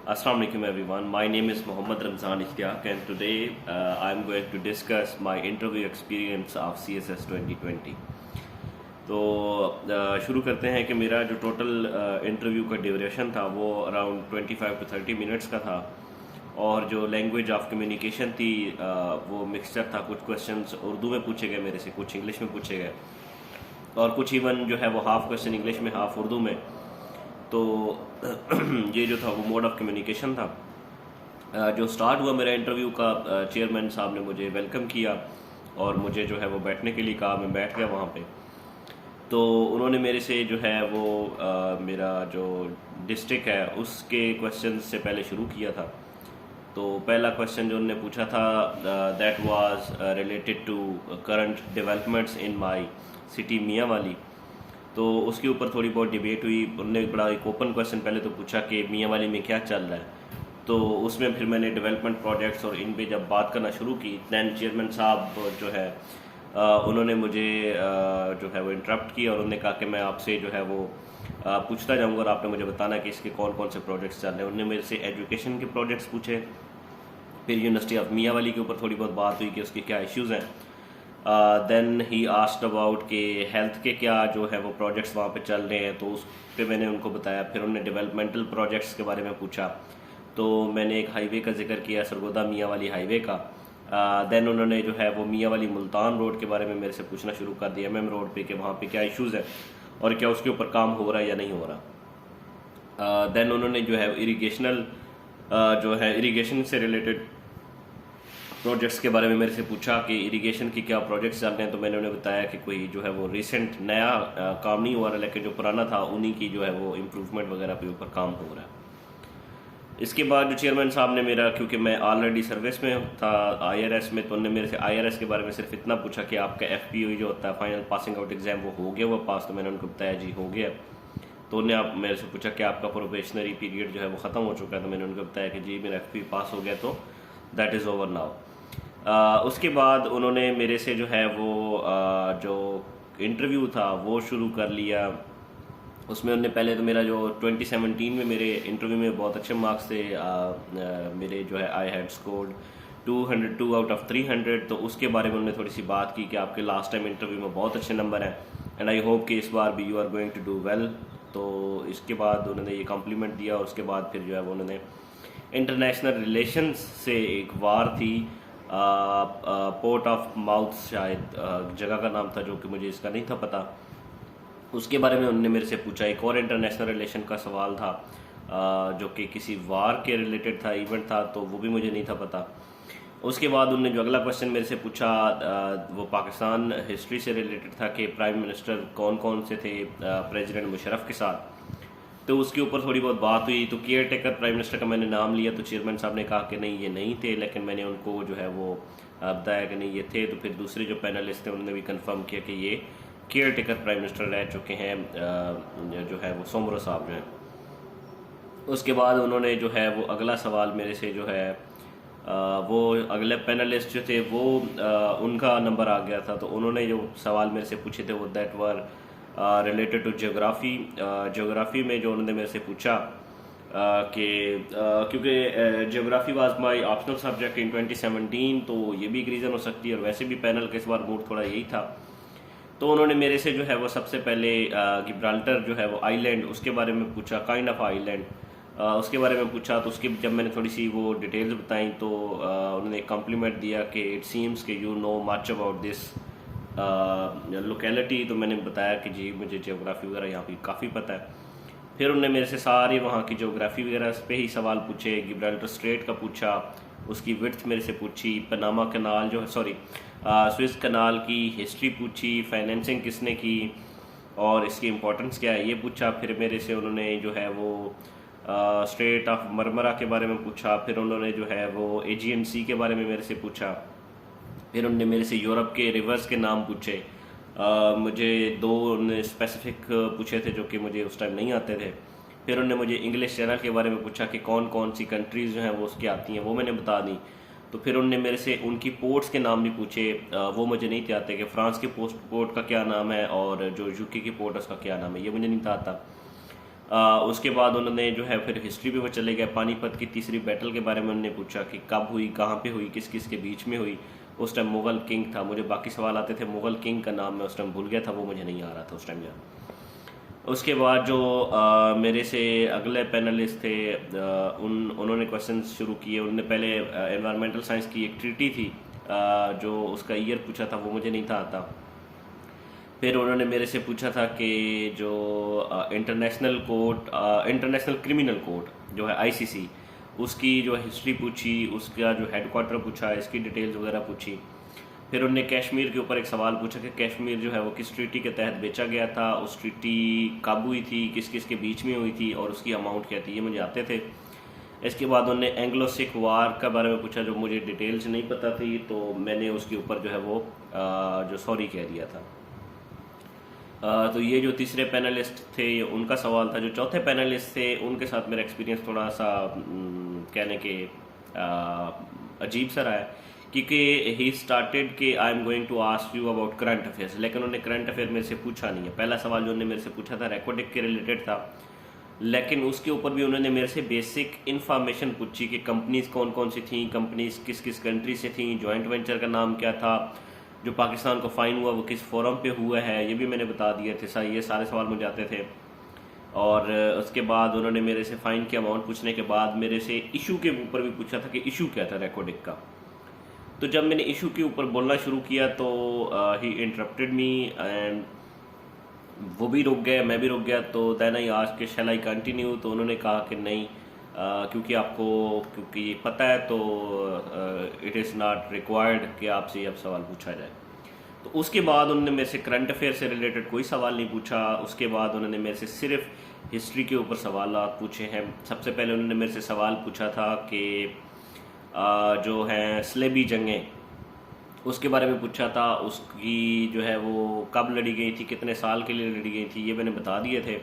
Assalamu alaikum everyone. My name is Mohammad Ramzan Ishtiaq and today I am going to discuss my interview experience of CSS 2020. तो शुरू करते हैं कि मेरा जो टोटल इंटरव्यू का ड्यूरेशन था वो अराउंड 25 to 30 मिनट्स का था और जो लैंग्वेज ऑफ कम्युनिकेशन थी वो मिक्सचर था। कुछ क्वेश्चंस उर्दू में पूछे गए मेरे से, कुछ इंग्लिश में पूछे गए और कुछ इवन जो है वो हाफ क्वेश्चन इंग्लिश में हाफ उर्दू में। तो ये जो था वो मोड ऑफ कम्युनिकेशन था। जो स्टार्ट हुआ मेरा इंटरव्यू का, चेयरमैन साहब ने मुझे वेलकम किया और मुझे जो है वो बैठने के लिए कहा। मैं बैठ गया वहाँ पे। तो उन्होंने मेरे से जो है वो मेरा जो डिस्ट्रिक्ट है उसके क्वेश्चन से पहले शुरू किया था। तो पहला क्वेश्चन जो उन्होंने पूछा था that was related to current developments in my city Mianwali. तो उसके ऊपर थोड़ी बहुत डिबेट हुई। उन्होंने बड़ा एक ओपन क्वेश्चन पहले तो पूछा कि मियांवाली में क्या चल रहा है। तो उसमें फिर मैंने डेवलपमेंट प्रोजेक्ट्स और इन पे जब बात करना शुरू की, दैन चेयरमैन साहब जो है उन्होंने मुझे जो है वो इंटरप्ट किया और उन्होंने कहा कि मैं आपसे जो है वो पूछता जाऊंगा और आपने मुझे बताना कि इसके कौन कौन से प्रोजेक्ट्स चल रहे हैं। उन्होंने मेरे से एजुकेशन के प्रोजेक्ट्स पूछे, फिर यूनिवर्सिटी ऑफ मियांवाली के ऊपर थोड़ी बहुत बात हुई कि उसके क्या इश्यूज़ हैं। देन ही आस्क्ड अबाउट के हेल्थ के क्या जो है वो प्रोजेक्ट्स वहाँ पे चल रहे हैं, तो उस पे मैंने उनको बताया। फिर उन्होंने डेवलपमेंटल प्रोजेक्ट्स के बारे में पूछा, तो मैंने एक हाईवे का जिक्र किया, सरगोदा मियांवाली हाईवे का। देन उन्होंने जो है वो मियांवाली मुल्तान रोड के बारे में मेरे से पूछना शुरू कर दिया, MM रोड पे, कि वहाँ पे क्या इश्यूज़ हैं और क्या उसके ऊपर काम हो रहा है या नहीं हो रहा। देन उन्होंने जो है इरीगेशनल जो है इरीगेशन से रिलेटेड प्रोजेक्ट्स के बारे में मेरे से पूछा कि इरिगेशन की क्या प्रोजेक्ट्स चल रहे हैं। तो मैंने उन्हें बताया कि कोई जो है वो रिसेंट नया काम नहीं हुआ रहा, लेकिन जो पुराना था उन्हीं की जो है वो इम्प्रूवमेंट वगैरह पे ऊपर काम हो रहा है। इसके बाद जो चेयरमैन साहब ने मेरा, क्योंकि मैं ऑलरेडी सर्विस में था IRS में, तो उन्होंने मेरे से IRS के बारे में सिर्फ इतना पूछा कि आपका FPO जो होता है फाइनल पासिंग आउट एग्जाम वो हो गया वो पास। तो मैंने उनको बताया जी हो गया। तो उन्हें आप मेरे से पूछा कि आपका प्रोबेशनरी पीरियड जो है वो ख़त्म हो चुका है। तो मैंने उनको बताया कि जी मेरा FPO पास हो गया, तो दैट इज़ ओवर नाउ। उसके बाद उन्होंने मेरे से जो है वो जो इंटरव्यू था वो शुरू कर लिया। उसमें उन्होंने पहले तो मेरा जो 2017 में मेरे इंटरव्यू में बहुत अच्छे मार्क्स थे। मेरे जो है I had scored 202 out of 300। तो उसके बारे में उन्होंने थोड़ी सी बात की कि आपके लास्ट टाइम इंटरव्यू में बहुत अच्छे नंबर हैं एंड आई होप कि इस बार भी you are going to do well. तो इसके बाद उन्होंने ये कॉम्प्लीमेंट दिया और उसके बाद फिर जो है वो उन्होंने इंटरनेशनल रिलेशंस से एक वार थी, पोर्ट ऑफ माउथ शायद जगह का नाम था, जो कि मुझे इसका नहीं था पता। उसके बारे में उन्होंने मेरे से पूछा। एक और इंटरनेशनल रिलेशन का सवाल था जो कि किसी वार के रिलेटेड था, इवेंट था, तो वो भी मुझे नहीं था पता। उसके बाद उन्होंने जो अगला क्वेश्चन मेरे से पूछा वो पाकिस्तान हिस्ट्री से रिलेटेड था कि प्राइम मिनिस्टर कौन कौन से थे प्रेसिडेंट मुशर्रफ के साथ। तो उसके ऊपर थोड़ी बहुत बात हुई। तो केयर टेकर प्राइम मिनिस्टर का मैंने नाम लिया, तो चेयरमैन साहब ने कहा कि नहीं ये नहीं थे, लेकिन मैंने उनको जो है वो बताया कि नहीं ये थे। तो फिर दूसरे जो पैनलिस्ट थे उन्होंने भी कंफर्म किया कि ये केयर टेकर प्राइम मिनिस्टर रह चुके हैं, जो है वो सोमरो साहब जो हैं। उसके बाद उन्होंने जो है वो अगला सवाल मेरे से जो है वो अगले पैनलिस्ट जो थे वो उनका नंबर आ गया था। तो उन्होंने जो सवाल मेरे से पूछे थे वो that were related to geography. Geography में जो उन्होंने मेरे से पूछा कि क्योंकि geography was my optional subject in 2017, तो ये भी एक रीज़न हो सकती है और वैसे भी पैनल का इस बार मूड थोड़ा यही था। तो उन्होंने मेरे से जो है वो सबसे पहले गिब्राल्टर जो है वो आइलैंड उसके बारे में पूछा, काइंड ऑफ आइलैंड उसके बारे में पूछा। तो उसकी जब मैंने थोड़ी सी वो डिटेल्स बताई तो उन्होंने कॉम्प्लीमेंट दिया कि इट सीम्स कि you know much about this locality. तो मैंने बताया कि जी मुझे ज्योग्राफी वगैरह यहाँ की काफ़ी पता है। फिर उन्होंने मेरे से सारी वहाँ की ज्योग्राफी वगैरह पे ही सवाल पूछे। गिब्राल्टर स्ट्रेट का पूछा, उसकी विड्थ मेरे से पूछी, पनामा कनाल जो है स्विस कनाल की हिस्ट्री पूछी, फाइनेंसिंग किसने की और इसकी इम्पोर्टेंस क्या है ये पूछा। फिर मेरे से उन्होंने जो है वो स्ट्रेट ऑफ मरमरा के बारे में पूछा। फिर उन्होंने जो है वो एजियन सी के बारे में मेरे से पूछा। फिर उन्होंने मेरे से यूरोप के रिवर्स के नाम पूछे। मुझे दो उन्होंने स्पेसिफिक पूछे थे जो कि मुझे उस टाइम नहीं आते थे। फिर उन्होंने मुझे इंग्लिश चैनल के बारे में पूछा कि कौन कौन सी कंट्रीज़ जो हैं वो उसकी आती हैं, वो मैंने बता दी। तो फिर उन्होंने मेरे से उनकी पोर्ट्स के नाम भी पूछे, वो मुझे नहीं थे आते कि फ़्रांस के पोर्ट का क्या नाम है और जो UK की पोर्ट है उसका क्या नाम है, ये मुझे नहीं था आता। उसके बाद उन्होंने जो है फिर हिस्ट्री पे वो चले गए। पानीपत की तीसरी बैटल के बारे में उन्होंने पूछा कि कब हुई, कहाँ पे हुई, किस किस के बीच में हुई। उस टाइम मुग़ल किंग था, मुझे बाकी सवाल आते थे, मुग़ल किंग का नाम मैं उस टाइम भूल गया था, वो मुझे नहीं आ रहा था उस टाइम यार। उसके बाद जो मेरे से अगले पैनलिस्ट थे, उन्होंने क्वेश्चंस शुरू किए। उन्होंने पहले एनवायरमेंटल साइंस की एक ट्रीटी थी, जो उसका ईयर पूछा था, वो मुझे नहीं था आता। फिर उन्होंने मेरे से पूछा था कि जो इंटरनेशनल क्रिमिनल कोर्ट जो है आईसीसी, उसकी जो हिस्ट्री पूछी, उसका जो हेडक्वार्टर पूछा, इसकी डिटेल्स वगैरह पूछी। फिर उन्होंने कश्मीर के ऊपर एक सवाल पूछा कि कश्मीर जो है वो किस ट्रीटी के तहत बेचा गया था, उस ट्रीटी कब हुई थी, किस किस के बीच में हुई थी और उसकी अमाउंट क्या थी, ये मुझे आते थे। इसके बाद उन्होंने एंग्लो सिख वार के बारे में पूछा, जो मुझे डिटेल्स नहीं पता थी, तो मैंने उसके ऊपर जो है वो जो सॉरी कह दिया था। तो ये जो तीसरे पैनलिस्ट थे उनका सवाल था। जो चौथे पैनलिस्ट थे उनके साथ मेरा एक्सपीरियंस थोड़ा सा कहने के अजीब सा रहा है, क्योंकि ही स्टार्टेड कि I am going to ask you about current affairs, लेकिन उन्होंने करंट अफेयर मेरे से पूछा नहीं है। पहला सवाल जो उन्होंने मेरे से पूछा था रेकॉर्डिक के रिलेटेड था, लेकिन उसके ऊपर भी उन्होंने मेरे से बेसिक इन्फॉर्मेशन पूछी कि कंपनीज कौन कौन सी थी, कंपनीज किस किस कंट्री से थी, जॉइंट वेंचर का नाम क्या था, जो पाकिस्तान को फ़ाइन हुआ वो किस फोरम पे हुआ है, ये भी मैंने बता दिए थे। ये सारे सवाल मुझे आते थे। और उसके बाद उन्होंने मेरे से फ़ाइन की अमाउंट पूछने के बाद मेरे से इशू के ऊपर भी पूछा था कि इशू क्या था रेकॉर्डिक का। तो जब मैंने इशू के ऊपर बोलना शुरू किया तो ही इंटरप्टेड मी एंड वो भी रुक गए, मैं भी रुक गया। तो देन आई आस्क्ड कि शैल आई कंटिन्यू, तो उन्होंने कहा कि नहीं, क्योंकि ये पता है तो इट इज़ नॉट रिक्वायर्ड कि आपसे अब सवाल पूछा जाए। तो उसके बाद उन्होंने मेरे से करंट अफेयर से रिलेटेड कोई सवाल नहीं पूछा। उसके बाद उन्होंने मेरे से सिर्फ हिस्ट्री के ऊपर सवाल पूछे हैं। सबसे पहले उन्होंने मेरे से सवाल पूछा था कि जो है स्लेबी जंगें, उसके बारे में पूछा था। उसकी जो है वो कब लड़ी गई थी, कितने साल के लिए लड़ी गई थी, ये मैंने बता दिए थे।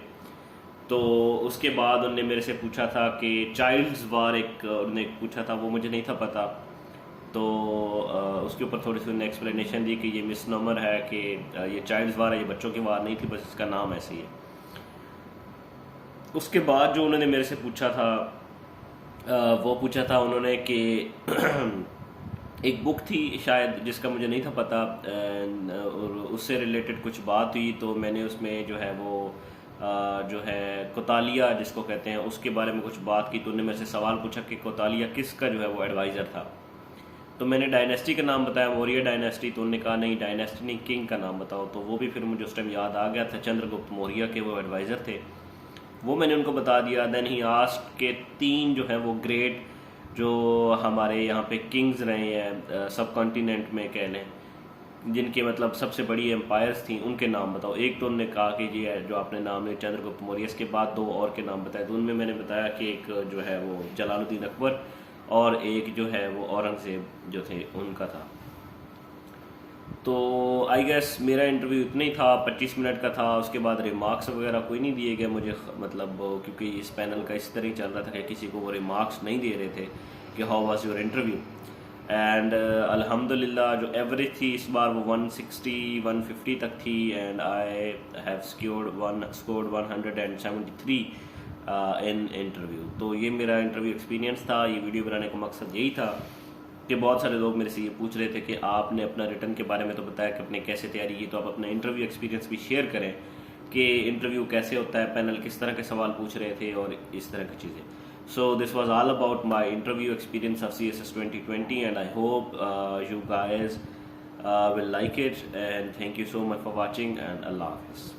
तो उसके बाद उन्होंने मेरे से पूछा था कि चाइल्ड्स वार उन्होंने पूछा था, वो मुझे नहीं था पता। तो उसके ऊपर थोड़ी सी उन्होंने एक्सप्लेनेशन दी कि ये मिसनोमर है, कि ये चाइल्ड्स वार है, ये बच्चों की वार नहीं थी, बस इसका नाम ऐसे ही है। उसके बाद जो उन्होंने मेरे से पूछा था वो पूछा था उन्होंने कि एक बुक थी शायद जिसका मुझे नहीं था पता, और उससे रिलेटेड कुछ बात हुई। तो मैंने उसमें जो है वो जो है कोतालिया जिसको कहते हैं उसके बारे में कुछ बात की। तो उन्होंने मेरे से सवाल पूछा कि कोतालिया किसका जो है वो एडवाइज़र था। तो मैंने डायनेस्टी का नाम बताया, मौर्य डायनेस्टी। तो उन्होंने कहा नहीं डायनेस्टी नहीं, किंग का नाम बताओ। तो वो भी फिर मुझे उस टाइम याद आ गया था, चंद्रगुप्त मौर्य के वो एडवाइज़र थे, वो मैंने उनको बता दिया। देन ही आस्क्ड के 3 जो है वो ग्रेट जो हमारे यहाँ पे किंग्स रहे हैं सब कॉन्टिनेंट में कह लें, जिनके मतलब सबसे बड़ी एम्पायर्स थी, उनके नाम बताओ। एक तो उन्होंने कहा कि ये जो आपने नाम लिया चंद्रगुप्त मौर्य, इसके बाद 2 और के नाम बताए। तो उनमें मैंने बताया कि एक जो है वो जलालुद्दीन अकबर और एक जो है वो औरंगज़ेब जो थे उनका था। तो आई गेस मेरा इंटरव्यू इतना ही था, 25 मिनट का था। उसके बाद रिमार्क्स वगैरह कोई नहीं दिए गए मुझे, मतलब क्योंकि इस पैनल का इस तरह ही चल रहा था कि किसी को वो रिमार्क्स नहीं दे रहे थे कि how was your interview. And अल्हम्दुलिल्लाह जो एवरेज थी इस बार वो 160-150 तक थी, and I have scored 173 in interview. तो ये मेरा इंटरव्यू एक्सपीरियंस था। ये वीडियो बनाने का मकसद यही था कि बहुत सारे लोग मेरे से ये पूछ रहे थे कि आपने अपना रिटर्न के बारे में तो बताया कि आपने कैसे तैयारी की, तो आप अपना इंटरव्यू एक्सपीरियंस भी शेयर करें कि इंटरव्यू कैसे होता है, पैनल किस तरह के सवाल पूछ रहे थे और इस तरह की चीज़ें। So this was all about my interview experience of CSS 2020, and I hope you guys will like it, and thank you so much for watching, and Allah Hafiz.